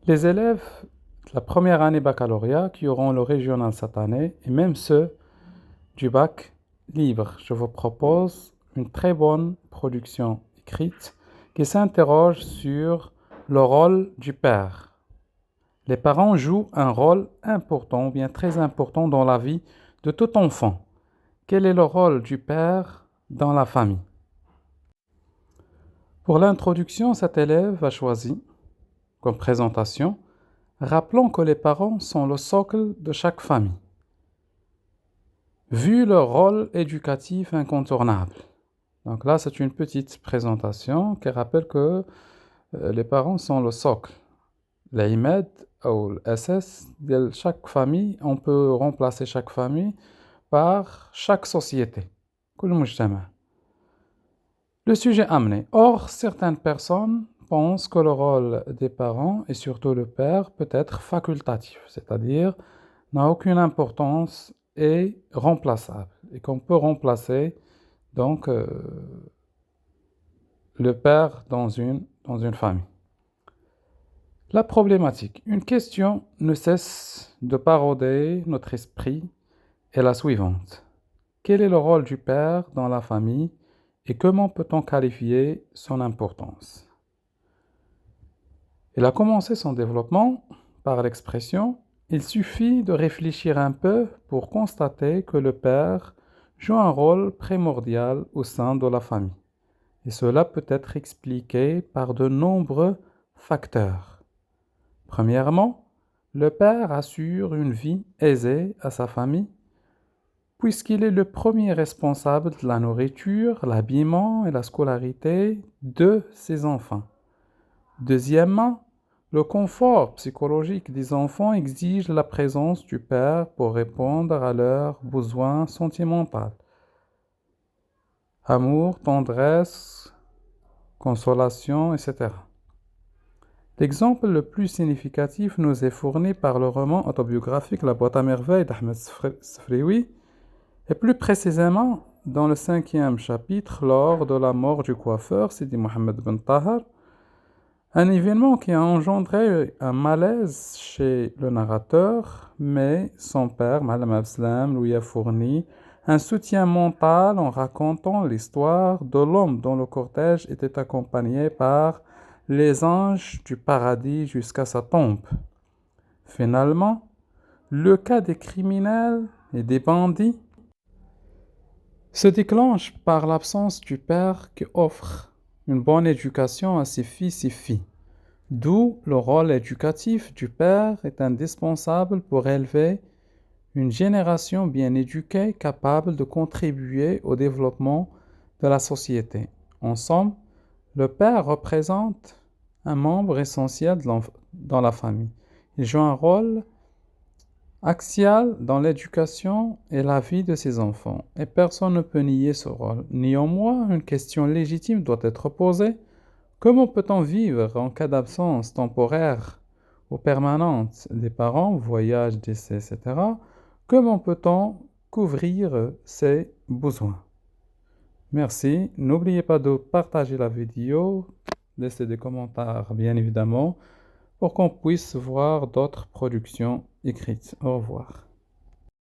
Les élèves de la première année baccalauréat qui auront le régional cette année et même ceux du bac libre, je vous propose une très bonne production écrite qui s'interroge sur le rôle du père. Les parents jouent un rôle important, bien très important dans la vie de tout enfant. Quel est le rôle du père dans la famille? Pour l'introduction, cet élève a choisi comme présentation: rappelons que les parents sont le socle de chaque famille, vu leur rôle éducatif incontournable. Donc là, c'est une petite présentation qui rappelle que les parents sont le socle. l'IMED ou l'SS de chaque famille, on peut remplacer chaque famille par chaque société. كل مجتمع. Le sujet amené. Or, certaines personnes pensent que le rôle des parents, et surtout le père, peut être facultatif, c'est-à-dire n'a aucune importance et remplaçable, et qu'on peut remplacer donc le père dans une famille. La problématique. Une question ne cesse de parodier notre esprit est la suivante. Quel est le rôle du père dans la famille et comment peut-on qualifier son importance? Il a commencé son développement par l'expression « Il suffit de réfléchir un peu pour constater que le père joue un rôle primordial au sein de la famille. Et cela peut être expliqué par de nombreux facteurs. Premièrement, le père assure une vie aisée à sa famille puisqu'il est le premier responsable de la nourriture, l'habillement et la scolarité de ses enfants. Deuxièmement, le confort psychologique des enfants exige la présence du père pour répondre à leurs besoins sentimentaux. Amour, tendresse, consolation, etc. L'exemple le plus significatif nous est fourni par le roman autobiographique La boîte à merveilles d'Ahmed Sfrioui, et plus précisément dans le 5e chapitre lors de la mort du coiffeur Sidi Mohamed Ben Tahar, un événement qui a engendré un malaise chez le narrateur, mais son père, Malam Abslam, lui a fourni un soutien mental en racontant l'histoire de l'homme dont le cortège était accompagné par les anges du paradis jusqu'à sa tombe. Finalement, le cas des criminels et des bandits se déclenche par l'absence du père qui offre une bonne éducation à ses fils et filles. D'où le rôle éducatif du père est indispensable pour élever une génération bien éduquée capable de contribuer au développement de la société. En somme, le père représente un membre essentiel dans la famille. Il joue un rôle axial dans l'éducation et la vie de ses enfants, et personne ne peut nier ce rôle. Néanmoins, une question légitime doit être posée. Comment peut-on vivre en cas d'absence temporaire ou permanente des parents, voyage, décès, etc. Comment peut-on couvrir ces besoins? Merci. N'oubliez pas de partager la vidéo, laisser des commentaires bien évidemment, pour qu'on puisse voir d'autres productions écrites. Au revoir.